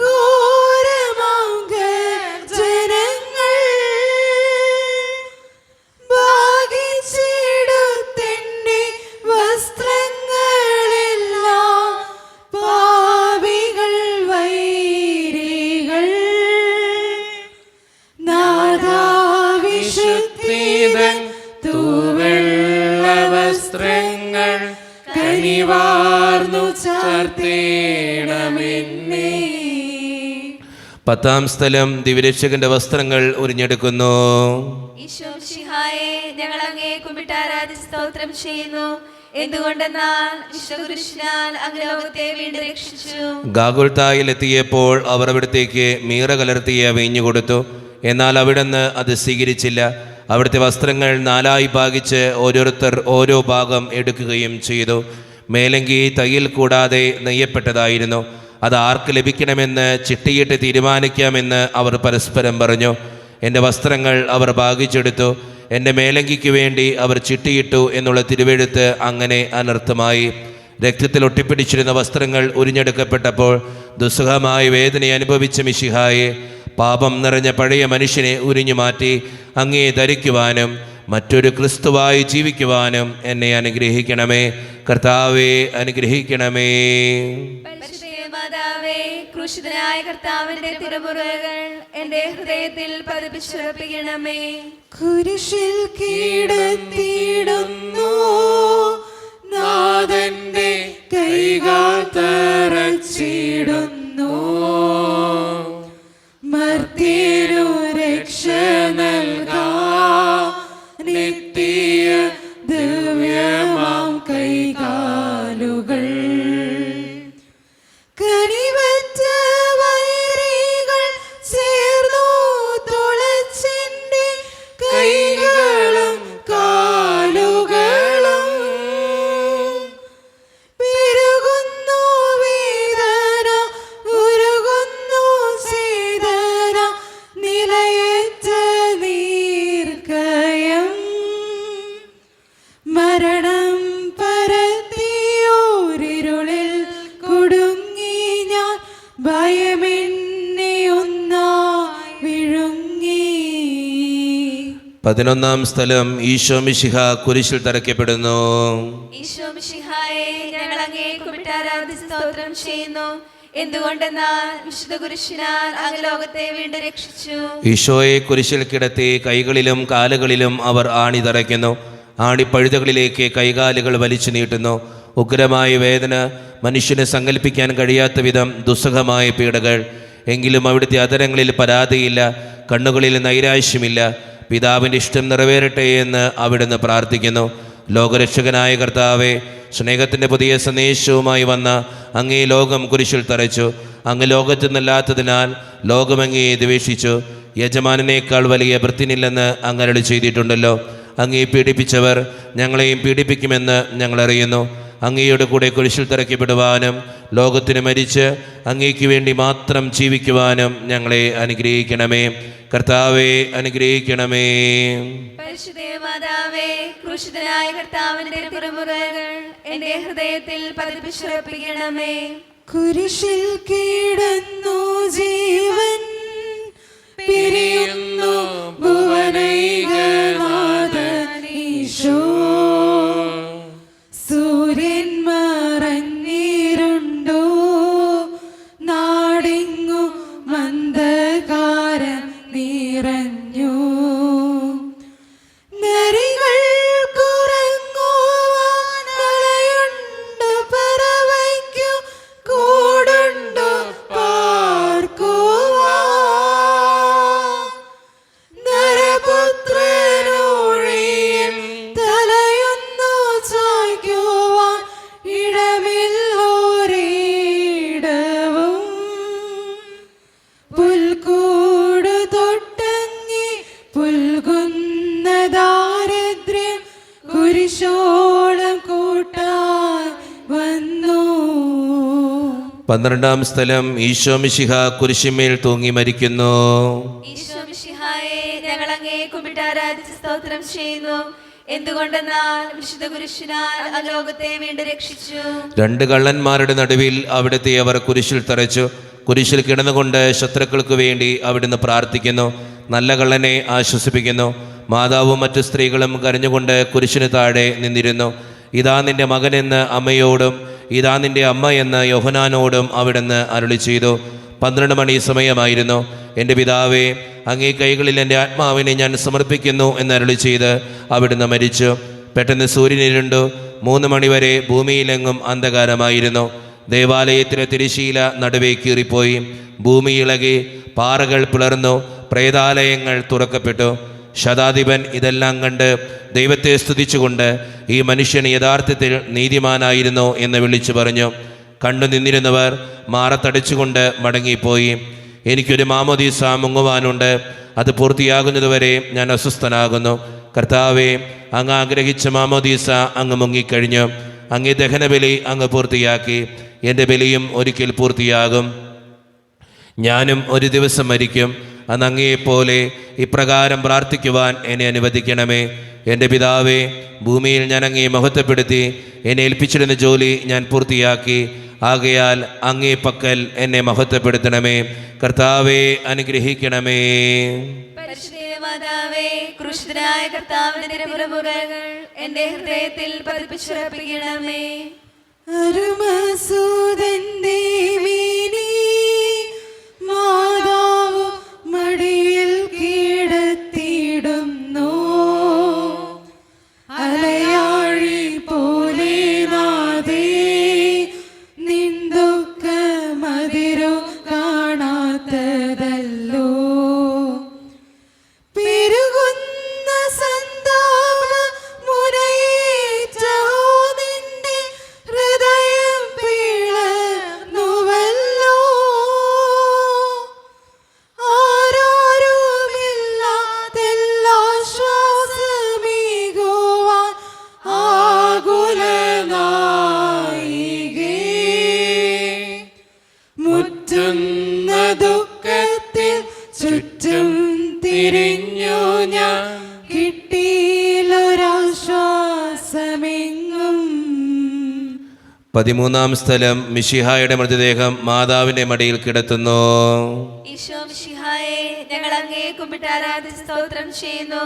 ഘോരമാക ജനങ്ങൾ ഭാഗിച്ചിടുത്തെന്റെ വസ്ത്രങ്ങളെല്ലാം പാപികൾ വൈരികൾ. നാദാവിശുദ്ധീതൻ തൂവെള്ള വസ്ത്രങ്ങൾ കനിവാർന്നു ചാർത്തേണമെന്നേ. 10-ാം സ്ഥലം. ദിവ്യരക്ഷകന്റെ വസ്ത്രങ്ങൾ ഉരിഞ്ഞെടുക്കുന്നു. ഈശോ മിശിഹായെ, ഞങ്ങൾ അങ്ങയെ കുമ്പിട്ട് ആരാധിച്ച് സ്തോത്രം ചെയ്യുന്നു. എന്തുകൊണ്ടെന്നാൽ വിശുദ്ധ കുരിശിനാൽ അങ്ങ് ലോകത്തെ വീണ്ടും രക്ഷിച്ചു. ഗാഗുൽത്തായിൽ എത്തിയപ്പോൾ അവർ അവിടത്തേക്ക് മീറ കലർത്തിയ വീഞ്ഞു കൊടുത്തു. എന്നാൽ അവിടുന്ന് അത് സ്വീകരിച്ചില്ല. അവിടുത്തെ വസ്ത്രങ്ങൾ 4ആയി ഭാഗിച്ച് ഓരോരുത്തർ ഓരോ ഭാഗം എടുക്കുകയും ചെയ്തു. മേലങ്കി തയ്യൽ കൂടാതെ നെയ്യപ്പെട്ടതായിരുന്നു. അത് ആർക്ക് ലഭിക്കണമെന്ന് ചിട്ടിയിട്ട് തീരുമാനിക്കാമെന്ന് അവർ പരസ്പരം പറഞ്ഞു. എൻ്റെ വസ്ത്രങ്ങൾ അവർ ഭാഗിച്ചെടുത്തു. എൻ്റെ മേലങ്കിക്ക് വേണ്ടി അവർ ചിട്ടിയിട്ടു എന്നുള്ള തിരുവെഴുത്ത് അങ്ങനെ അനർത്ഥമായി. രക്തത്തിൽ ഒട്ടിപ്പിടിച്ചിരുന്ന വസ്ത്രങ്ങൾ ഉരിഞ്ഞെടുക്കപ്പെട്ടപ്പോൾ ദുസ്സഹമായ വേദന അനുഭവിച്ച മിശിഹായെ, പാപം നിറഞ്ഞ പഴയ മനുഷ്യനെ ഉരിഞ്ഞു മാറ്റി അങ്ങേ ധരിക്കുവാനും മറ്റൊരു ക്രിസ്തുവായി ജീവിക്കുവാനും എന്നെ അനുഗ്രഹിക്കണമേ. കർത്താവെ അനുഗ്രഹിക്കണമേ. മാതാവേ, ക്രൂശിതനായ കർത്താവിന്റെ തിരുമുറകൾ എന്റെ ഹൃദയത്തിൽ പതിപ്പിച്ചുറപ്പിക്കണമേ. കുരിശിൽ കീടത്തിയിടുന്നു നാഥന്റെ കൈകൾ തറച്ചിടുന്നു. മർത്യനു രക്ഷ നൽകാൻ നിത്യ ദിവ്യമാം കൈകാലുകൾ. കനിവറ്റ വൈരികൾ ചേർന്നു തുളച്ചെന്റെ കൈകളും കാലുകളും. പെരുകുന്നു വേദന, ഉരുകുന്നു ചേതന, നിലയറ്റ നീർക്കയം. മരണം പരത്തിയോരിരുളിൽ കൊടുങ്ങി ഞാൻ, ഭയമെന്നെ ഒന്നായി വിഴുങ്ങി. 11-ാം സ്ഥലം ഈശോ മിശിഹ കുരിശിൽ തറയ്ക്കപ്പെടുന്നു. ഈശോ മിശിഹായെ, ഞങ്ങൾ അങ്ങേ കുമ്പിട്ട് ആരാധിച്ച് സ്തോത്രം ചെയ്യുന്നു. എന്തുകൊണ്ടെന്നാൽ വിശുദ്ധ കുരിശിനാൽ അങ്ങ് ലോകത്തെ വീണ്ടും രക്ഷിച്ചു. ഈശോയെ കുരിശിൽ കിടത്തി കൈകളിലും കാലുകളിലും അവർ ആണി തറയ്ക്കുന്നു. ആണിപ്പഴുതകളിലേക്ക് കൈകാലുകൾ വലിച്ചു നീട്ടുന്നു. ഉഗ്രമായ വേദന, മനുഷ്യന് സങ്കല്പിക്കാൻ കഴിയാത്ത വിധം ദുസ്സഹമായ പീഡകൾ. എങ്കിലും അവിടുത്തെ അധരങ്ങളിൽ പരാതിയില്ല, കണ്ണുകളിൽ നൈരാശ്യമില്ല. പിതാവിൻ്റെ ഇഷ്ടം നിറവേറട്ടെ എന്ന് അവിടുന്ന് പ്രാർത്ഥിക്കുന്നു. ലോകരക്ഷകനായ കർത്താവെ, സ്നേഹത്തിൻ്റെ പുതിയ സന്ദേശവുമായി വന്ന അങ്ങേ ലോകം കുരിശിൽ തറച്ചു. അങ്ങ് ലോകത്തു നിന്നല്ലാത്തതിനാൽ ലോകമങ്ങേ ദ്വേഷിച്ചു. യജമാനേക്കാൾ വലിയ ഭൃത്യനില്ലെന്ന് അങ്ങ് അരുളി ചെയ്തിട്ടുണ്ടല്ലോ. അങ്ങേ പീഡിപ്പിച്ചവർ ഞങ്ങളെയും പീഡിപ്പിക്കുമെന്ന് ഞങ്ങൾ അറിയുന്നു. അങ്ങയുടെ കൂടെ കുരിശിൽ തറയ്ക്കപ്പെടുവാനും ലോകത്തിന് മരിച്ച് അങ്ങേക്ക് വേണ്ടി മാത്രം ജീവിക്കുവാനും ഞങ്ങളെ അനുഗ്രഹിക്കണമേ. കർത്താവെ അനുഗ്രഹിക്കണമേ. പരിശുദ്ധ മാതാവേ, ക്രൂശിതനായ കർത്താവിന്റെ തിരുമുറകൾ എന്റെ ഹൃദയത്തിൽ പതിപ്പിച്ചുറപ്പിക്കണമേ. കുരിശിൽ കിടന്നു ജീവൻ പിരിയുന്നു ഭുവനൈകനാഥൻ ഈശോ. സൂര്യൻ മറഞ്ഞിരുണ്ടോ, നാടെങ്ങു മന്ദകാരം നിറഞ്ഞു. നരികൾ കുറങ്ങുവാൻ കളയുണ്ട്, പറവയ്ക്കു കൂടുണ്ടു പാർക്കുവാൻ. നരപുത്രനൊഴിയിൽ തലയൊന്നു ചായ്ക്കുവാൻ ഇടമില്ലൊരിടവും. പുൽക്കൂട് തൊട്ടങ്ങി പുൽകുന്ന ദാരിദ്ര്യം കുരിശോളം കൂട്ടാൻ വന്നു. 12-ാം സ്ഥലം ഈശോ മിശിഹ കുരിശിന്മേൽ തൂങ്ങി മരിക്കുന്നു. ഈശോ മിശിഹായെ, ഞങ്ങൾ അങ്ങേ കുമ്പിട്ട് ആരാധിച്ച് സ്തോത്രം ചെയ്യുന്നു. എന്തുകൊണ്ടെന്നാൽ വിശുദ്ധ കുരിശിനാൽ അങ്ങ് ലോകത്തെ വീണ്ടും രക്ഷിച്ചു. 2 കള്ളന്മാരുടെ നടുവിൽ അവിടുത്തെ അവർ കുരിശിൽ തറച്ചു. കുരിശിൽ കിടന്നുകൊണ്ട് ശത്രുക്കൾക്ക് വേണ്ടി അവിടുന്ന് പ്രാർത്ഥിക്കുന്നു. നല്ല കള്ളനെ ആശ്വസിപ്പിക്കുന്നു. മാതാവും മറ്റു സ്ത്രീകളും കരഞ്ഞുകൊണ്ട് കുരിശിന് താഴെ നിന്നിരുന്നു. ഇതാ നിന്റെ മകനെന്ന് അമ്മയോടും ഇതാ നിന്റെ അമ്മ എന്ന് യോഹന്നാനോടും അവിടുന്ന് അരുളി ചെയ്തു. 12 മണി സമയമായിരുന്നു. എൻ്റെ പിതാവേ, അങ്ങേ കൈകളിൽ എൻ്റെ ആത്മാവിനെ ഞാൻ സമർപ്പിക്കുന്നു എന്നരുളി ചെയ്ത് അവിടുന്ന് മരിച്ചു. പെട്ടെന്ന് സൂര്യനിരുണ്ടു. 3 മണിവരെ ഭൂമിയിലെങ്ങും അന്ധകാരമായിരുന്നു. ദേവാലയത്തിലെ തിരശ്ശീല നടുവേ കീറിപ്പോയി. ഭൂമി ഇളകി, പാറകൾ പിളർന്നു, പ്രേതാലയങ്ങൾ തുറക്കപ്പെട്ടു. ശതാധിപൻ ഇതെല്ലാം കണ്ട് ദൈവത്തെ സ്തുതിച്ചുകൊണ്ട് ഈ മനുഷ്യൻ യഥാർത്ഥത്തിൽ നീതിമാനായിരുന്നു എന്ന് വിളിച്ചു പറഞ്ഞു. കണ്ടു നിന്നിരുന്നവർ മാറത്തടിച്ചുകൊണ്ട് മടങ്ങിപ്പോയി. എനിക്കൊരു മാമോദീസ മുങ്ങുവാനുണ്ട്, അത് പൂർത്തിയാകുന്നതുവരെ ഞാൻ അസ്വസ്ഥനാകുന്നു. കർത്താവെ, അങ്ങ് ആഗ്രഹിച്ച മാമോദീസ അങ്ങ് മുങ്ങിക്കഴിഞ്ഞു. അങ്ങേ ദഹനബലി അങ്ങ് പൂർത്തിയാക്കി. എൻ്റെ ബലിയും ഒരിക്കൽ പൂർത്തിയാകും. ഞാനും ഒരു ദിവസം മരിക്കും. അന്ന് അങ്ങയെപ്പോലെ ഇപ്രകാരം പ്രാർത്ഥിക്കുവാൻ എന്നെ അനുവദിക്കണമേ. എൻ്റെ പിതാവേ, ഭൂമിയിൽ ഞാൻ അങ്ങേ മഹത്വപ്പെടുത്തി എന്നെ ഏൽപ്പിച്ചിരുന്ന ജോലി ഞാൻ പൂർത്തിയാക്കി. ആകയാൽ അങ്ങേ പക്കൽ എന്നെ മഹത്വപ്പെടുത്തണമേ. കർത്താവെ അനുഗ്രഹിക്കണമേ. പരിശുദ്ധ മാതാവേ, ക്രൂശിതനായ കർത്താവിന്റെ തിരുമുറകൾ എന്റെ ഹൃദയത്തിൽ പതിപ്പിച്ചുറപ്പിക്കണമേ. അരുമസൂതന്റെ മേനി മാതാവ് മടിയിൽ കിടത്തിയിടുന്നു. അലയാഴി പോലെ നാദേ നിൻ ദുഃഖമതിരു കാണാത്തതല്ലോ. പെരുകുന്ന സന്താപ മുനയേറ്റോ നിന്റെ ഹൃദയം പിളർന്നുവല്ലോ. ആരാരുമില്ലാതെല്ലാശ്വാസമേകുവാൻ ആകുലനായികേ. മുറ്റുന്ന ദുഃഖത്തിൽ ചുറ്റും തിരിഞ്ഞു ഞാൻ, കിട്ടിയിലൊരാശ്വാസമെങ്ങും. 13-ാം സ്ഥലം മിശിഹായുടെ മൃതദേഹം മാതാവിൻ്റെ മടിയിൽ കിടത്തുന്നു. ഈശോ മിശിഹായെ, ഞങ്ങൾ അങ്ങേ കുമ്പിട്ട് ആരാധിച്ച് സ്തോത്രം ചെയ്യുന്നു.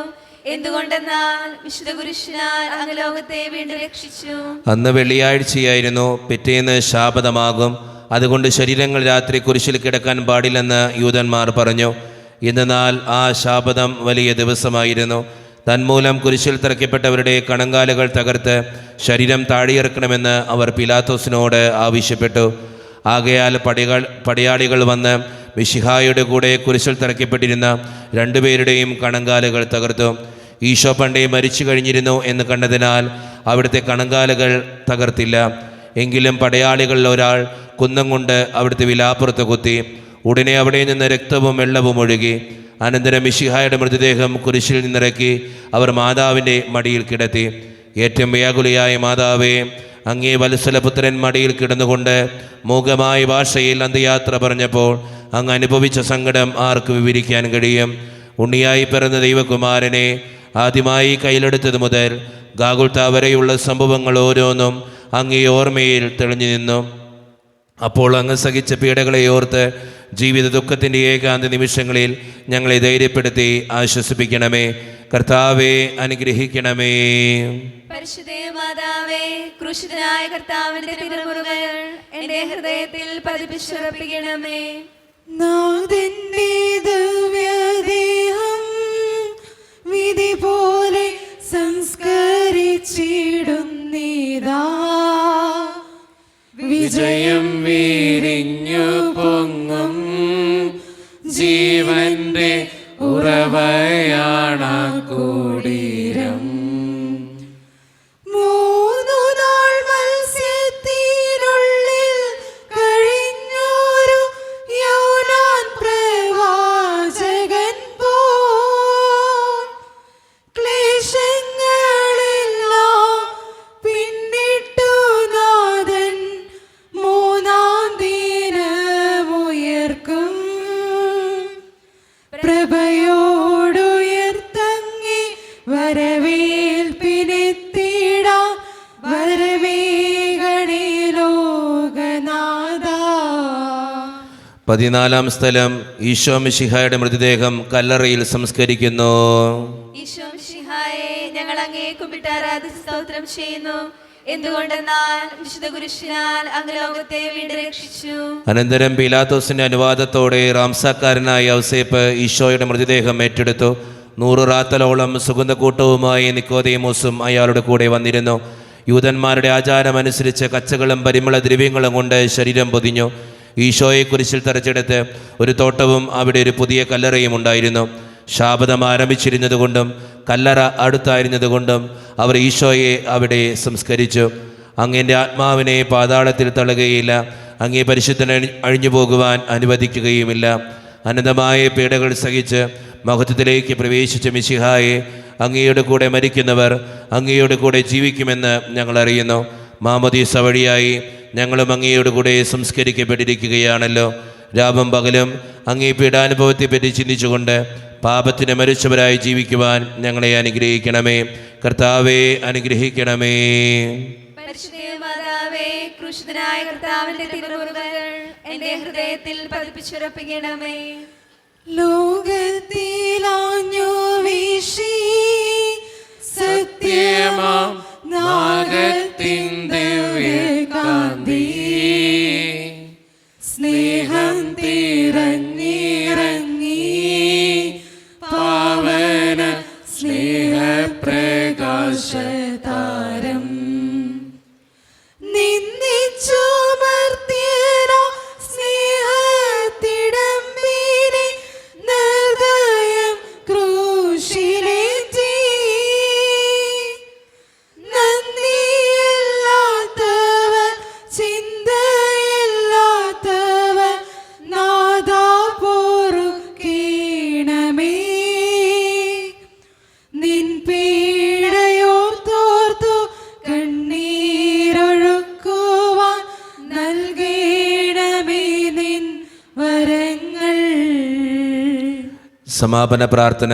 എന്തുകൊണ്ടെന്നാൽ വിശുദ്ധ കുരിശിനാൽ അങ്ങ് ലോകത്തെ വീണ്ടും രക്ഷിച്ചു. അന്ന് വെള്ളിയാഴ്ചയായിരുന്നു. പിറ്റേന്ന് ശാബതമാകും. അതുകൊണ്ട് ശരീരങ്ങൾ രാത്രി കുരിശിൽ കിടക്കാൻ പാടില്ലെന്ന് യൂതന്മാർ പറഞ്ഞു. എന്നാൽ ആ ശാബതം വലിയ ദിവസമായിരുന്നു. തന്മൂലം കുരിശിൽ തറയ്ക്കപ്പെട്ടവരുടെ കണങ്കാലുകൾ തകർത്ത് ശരീരം താഴെയിറക്കണമെന്ന് അവർ പിലാത്തോസിനോട് ആവശ്യപ്പെട്ടു. ആകയാൽ പടയാളികൾ വന്ന് മിശിഹായുടെ കൂടെ കുരിശിൽ തറയ്ക്കപ്പെട്ടിരുന്ന രണ്ടുപേരുടെയും കണങ്കാലുകൾ തകർത്തു. ഈശോ പണ്ടേ മരിച്ചു കഴിഞ്ഞിരുന്നു എന്ന് കണ്ടതിനാൽ അവിടുത്തെ കണങ്കാലുകൾ തകർത്തില്ല. എങ്കിലും പടയാളികളിൽ ഒരാൾ കുന്തം കൊണ്ട് അവിടുത്തെ വിലാപ്പുറത്ത് കുത്തി. ഉടനെ അവിടെ നിന്ന് രക്തവും വെള്ളവും ഒഴുകി. അനന്തരം മിശിഹായുടെ മൃതദേഹം കുരിശിൽ നിന്നിറക്കി അവർ മാതാവിൻ്റെ മടിയിൽ കിടത്തി. ഏറ്റവും വ്യാകുലയായ മാതാവേ, അങ്ങേ വത്സലപുത്രൻ മടിയിൽ കിടന്നുകൊണ്ട് മൂകമായ ഭാഷയിൽ അന്ത്യയാത്ര പറഞ്ഞപ്പോൾ അങ്ങ് അനുഭവിച്ച സങ്കടം ആർക്ക് വിവരിക്കാൻ കഴിയും? ഉണ്ണിയായി പിറന്ന ദൈവകുമാരനെ ആദ്യമായി കയ്യിലെടുത്തത് മുതൽ ഗാഗുൽത്ത വരെയുള്ള സംഭവങ്ങൾ ഓരോന്നും അങ്ങേ ഓർമ്മയിൽ തെളിഞ്ഞു നിന്നു. അപ്പോൾ അങ്ങ് സഹിച്ച പീഡകളെ ഓർത്ത് ജീവിത ദുഃഖത്തിൻ്റെ ഏകാന്ത നിമിഷങ്ങളിൽ ഞങ്ങളെ ധൈര്യപ്പെടുത്തി ആശ്വസിപ്പിക്കണമേ. കർത്താവെ അനുഗ്രഹിക്കണമേ. പരിശുദ്ധ മാതാവേ, ക്രൂശിതനായ കർത്താവിന്റെ തിരുമുറകൾ എന്റെ ഹൃദയത്തിൽ പതിപ്പിച്ചുറപ്പിക്കണമേ. നാഥന്റെ ദിവ്യദേഹം വിധി പോലെ സംസ്കരിച്ചിടുന്നിതാ. വിജയം വീരിഞ്ഞു പൊങ്ങും ജീവന്റെ ഉറവയാണ കുടീരം. 3 നാൾ മത്സ്യത്തിനുള്ളിൽ കഴിഞ്ഞൊരു യോനാൻ പ്രവാചകൻ പോ ക്ലേശങ്ങളെല്ലാം പിന്നിട്ടു നാഥൻ 3-ാം ദിനമുയർക്കും. പ്രഭയോടുയർത്തങ്ങി വരവേൽപ്പിനെത്തിടാ വരവേഗണേ ലോകനാഥ. 14-ാം സ്ഥലം ഈശോ മിശിഹായുടെ മൃതദേഹം കല്ലറയിൽ സംസ്കരിക്കുന്നു. ഈശോ മിശിഹായെ, ഞങ്ങൾ അങ്ങേ കുമ്പിട്ട് ആരാധിച്ച് സ്തോത്രം ചെയ്യുന്നു. എന്തുകൊണ്ടെന്നാൽ വിശുദ്ധ കുരിശിനാൽ അങ്ങ് ലോകത്തെ വീണ്ടും രക്ഷിച്ചു. അനന്തരം പീലാത്തോസിന്റെ അനുവാദത്തോടെ റാംസാക്കാരനായ ഔസേപ്പ് ഈശോയുടെ മൃതദേഹം ഏറ്റെടുത്തു. 100 റാത്തലോളം സുഗന്ധക്കൂട്ടവുമായി നിക്കോദേമോസും അയാളുടെ കൂടെ വന്നിരുന്നു. യൂതന്മാരുടെ ആചാരമനുസരിച്ച് കച്ചകളും പരിമള ദ്രവ്യങ്ങളും കൊണ്ട് ശരീരം പൊതിഞ്ഞു. ഈശോയെ കുരിശിൽ തറച്ചെടുത്ത് ഒരു തോട്ടവും അവിടെ ഒരു പുതിയ കല്ലറയും ഉണ്ടായിരുന്നു. ശാബതം ആരംഭിച്ചിരുന്നതുകൊണ്ടും കല്ലറ അടുത്തായിരുന്നതുകൊണ്ടും അവർ ഈശോയെ അവിടെ സംസ്കരിച്ചു. അങ്ങേൻ്റെ ആത്മാവിനെ പാതാളത്തിൽ തള്ളുകയില്ല, അങ്ങേ പരിശുദ്ധനെ അഴിഞ്ഞു പോകുവാൻ അനുവദിക്കുകയുമില്ല. അനന്തമായ പീഡകൾ സഹിച്ച് മഹത്വത്തിലേക്ക് പ്രവേശിച്ച മിശിഹായെ, അങ്ങയുടെ കൂടെ മരിക്കുന്നവർ അങ്ങയുടെ കൂടെ ജീവിക്കുമെന്ന് ഞങ്ങൾ അറിയുന്നു. മാമോദീസ വഴിയായി ഞങ്ങളും അങ്ങയുടെ കൂടെ സംസ്കരിക്കപ്പെട്ടിരിക്കുകയാണല്ലോ. രാവും പകലും അങ്ങേ പീഡാനുഭവത്തെപ്പറ്റി ചിന്തിച്ചുകൊണ്ട് പാപത്തിന് മരിച്ചവരായി ജീവിക്കുവാൻ ഞങ്ങളെ അനുഗ്രഹിക്കണമേ. കർത്താവെ അനുഗ്രഹിക്കണമേ. പരിശുദ്ധ മാതാവേ, ക്രൂശിതനായ കർത്താവിന്റെ തിരുമുറുകൾ എന്റെ ഹൃദയത്തിൽ പതിപ്പിച്ചുറപ്പിക്കണമേ. ലോകത്തിലാഞ്ഞു വീശി സത്യമാം നാഗത്തിൻ ദിവ്യകാന്തി സ്നേഹം തിരഞ്ഞിറങ്ങി പാവന സ്നേഹപ്രകാശതാരം നിന്നിച്ചു മർത്യന സ്നേഹത്തിടമ്പിനെ നിർദയം ക്രൂശിലേറ്റി നന്ദിയില്ലാത്തവൻ ചിന്തയില്ലാത്തവൻ നാദാ പൊറുക്കണമേ. നിൻ പീഡയോർത്തോർത്തു കണ്ണീരൊഴുക്കുവാൻ നൽകണമേ നിൻ വരങ്ങൾ. സമാപന പ്രാർത്ഥന.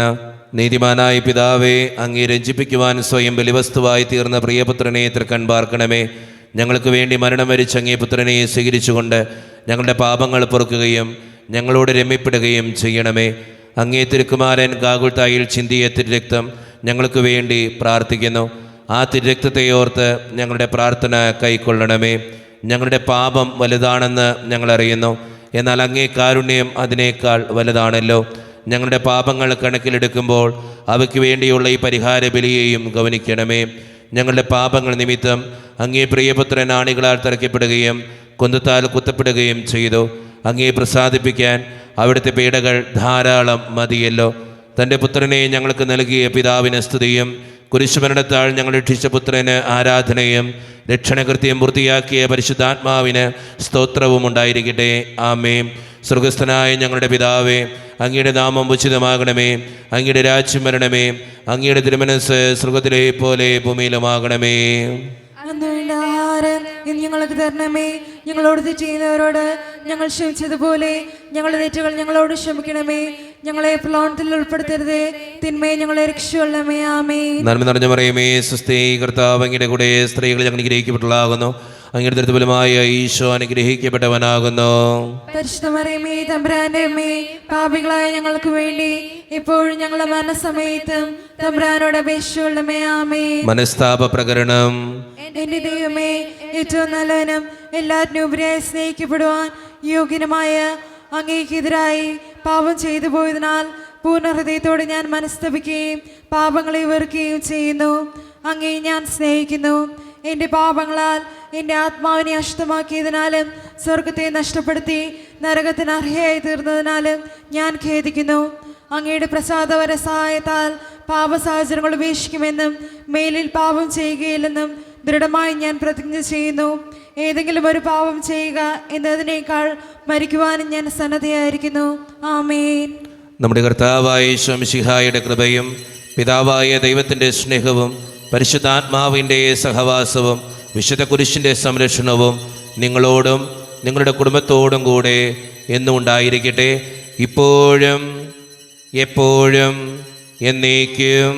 നീതിമാനായ പിതാവേ, അങ്ങേ രഞ്ജിപ്പിക്കുവാൻ സ്വയം ബലിവസ്തുവായി തീർന്ന പ്രിയപുത്രനെ തൃക്കൺ പാർക്കണമേ. ഞങ്ങൾക്ക് വേണ്ടി മരണം വരിച്ച അങ്ങേ പുത്രനെ സ്വീകരിച്ചുകൊണ്ട് ഞങ്ങളുടെ പാപങ്ങൾ പൊറുക്കുകയും ഞങ്ങളോട് രമ്യപ്പെടുകയും ചെയ്യണമേ. അങ്ങേ തിരുക്കുമാരൻ ഗാഗുൽത്തായിൽ ചിന്തിയ തിരുരക്തം ഞങ്ങൾക്ക് വേണ്ടി പ്രാർത്ഥിക്കുന്നു. ആ തിരുരക്തത്തെ ഓർത്ത് ഞങ്ങളുടെ പ്രാർത്ഥന കൈക്കൊള്ളണമേ. ഞങ്ങളുടെ പാപം വലുതാണെന്ന് ഞങ്ങളറിയുന്നു, എന്നാൽ അങ്ങേ കാരുണ്യം അതിനേക്കാൾ വലുതാണല്ലോ. ഞങ്ങളുടെ പാപങ്ങൾ കണക്കിലെടുക്കുമ്പോൾ അവയ്ക്ക് വേണ്ടിയുള്ള ഈ പരിഹാര ബലിയെയും ഗവനിക്കണമേ. ഞങ്ങളുടെ പാപങ്ങൾ നിമിത്തം അങ്ങേ പ്രിയപുത്രൻ ആണികളാൽ തറയ്ക്കപ്പെടുകയും കുന്തത്താൽ കുത്തപ്പെടുകയും ചെയ്തു. അങ്ങേ പ്രസാദിപ്പിക്കാൻ അവിടുത്തെ പീഡകൾ ധാരാളം മതിയല്ലോ. തൻ്റെ പുത്രനെ ഞങ്ങൾക്ക് നൽകിയ പിതാവിന് സ്തുതിയും കുരിശുമരണത്താൽ ഞങ്ങൾ രക്ഷിച്ച പുത്രന് ആരാധനയും രക്ഷണകൃത്യം പൂർത്തിയാക്കിയ പരിശുദ്ധാത്മാവിന് സ്തോത്രവും ഉണ്ടായിരിക്കട്ടെ. ആമേൻ. സ്വർഗസ്ഥനായ ഞങ്ങളുടെ പിതാവേ, അങ്ങയുടെ നാമം ഉചിതമാകണമേ. അങ്ങയുടെ രാജ്യം വരണമേ. അങ്ങയുടെ തിരുമനസ്സ് സ്വർഗത്തിലെ പോലെ ഭൂമിയിലുമാകണമേ. അന്നുവേണ്ട ആഹാരം ഇന്ന് ഞങ്ങൾക്ക് തരണമേ. ഞങ്ങളോട് തെറ്റ് ചെയ്യുന്നവരോട് ഞങ്ങൾ ക്ഷമിച്ചതുപോലെ ഞങ്ങളുടെ തെറ്റുകൾ ഞങ്ങളോട് ക്ഷമിക്കണമേ. ഞങ്ങളെ പ്രലോഭനത്തിൽ ഉൾപ്പെടുത്തരുതേ, തിന്മയെ ഞങ്ങളെ രക്ഷിച്ചുകൊള്ളണമേ. ആമേൻ. നന്മ നിറഞ്ഞ മറിയമേ, സ്വസ്തി, കർത്താവ് അങ്ങയുടെ കൂടെ സ്ത്രീകൾ ഞങ്ങൾ അനുഗ്രഹിക്കപ്പെട്ടവളാകുന്നു. അങ്ങയുടെ ദൃഢഫലമായ ഈശോ അനുഗ്രഹിക്കപ്പെട്ടവനാകുന്നു. പരിശുദ്ധ മറിയമേ, തമ്പുരാന്റെ അമ്മേ, പാപികളായ ഞങ്ങൾക്ക് വേണ്ടി ഇപ്പോഴും ഞങ്ങളുടെ മരണസമയത്തും തമ്പുരാനോട് അപേക്ഷിച്ചുകൊള്ളണമേ. ആമേൻ. മനസ്താപ പ്രകരണം. എന്റെ ദൈവമേ, ഏറ്റവും നല്ലവനും എല്ലാറ്റിനും ഉപരിയായി സ്നേഹിക്കപ്പെടുവാൻ യോഗ്യനുമായ അങ്ങേക്കെതിരായി പാപം ചെയ്തു പോയതിനാൽ പൂർണ്ണ ഹൃദയത്തോടെ ഞാൻ മനസ്തപിക്കുകയും പാപങ്ങളെ വെറുക്കുകയും ചെയ്യുന്നു. അങ്ങേ ഞാൻ സ്നേഹിക്കുന്നു. എൻ്റെ പാപങ്ങളാൽ എൻ്റെ ആത്മാവിനെ അശുദ്ധമാക്കിയതിനാലും സ്വർഗത്തെ നഷ്ടപ്പെടുത്തി നരകത്തിന് അർഹയായി തീർന്നതിനാലും ഞാൻ ഖേദിക്കുന്നു. അങ്ങയുടെ പ്രസാദവര സഹായത്താൽ പാപസാഹചര്യങ്ങൾ ഉപേക്ഷിക്കുമെന്നും മേലിൽ പാപം ചെയ്യുകയില്ലെന്നും ദൃഢമായി ഞാൻ പ്രതിജ്ഞ ചെയ്യുന്നു. ഏതെങ്കിലും ഒരു പാപം ചെയ്യുക എന്നതിനേക്കാൾ മരിക്കുവാനും ഞാൻ സന്നദ്ധയായിരിക്കുന്നു. ആമേൻ. നമ്മുടെ കർത്താവായ ഈശോ മിശിഹായുടെ കൃപയും പിതാവായ ദൈവത്തിൻ്റെ സ്നേഹവും പരിശുദ്ധാത്മാവിൻ്റെ സഹവാസവും വിശുദ്ധ കുരിശിൻ്റെ സംരക്ഷണവും നിങ്ങളോടും നിങ്ങളുടെ കുടുംബത്തോടും കൂടെ എന്നും ഉണ്ടായിരിക്കട്ടെ, ഇപ്പോഴും എപ്പോഴും എന്നേക്കും.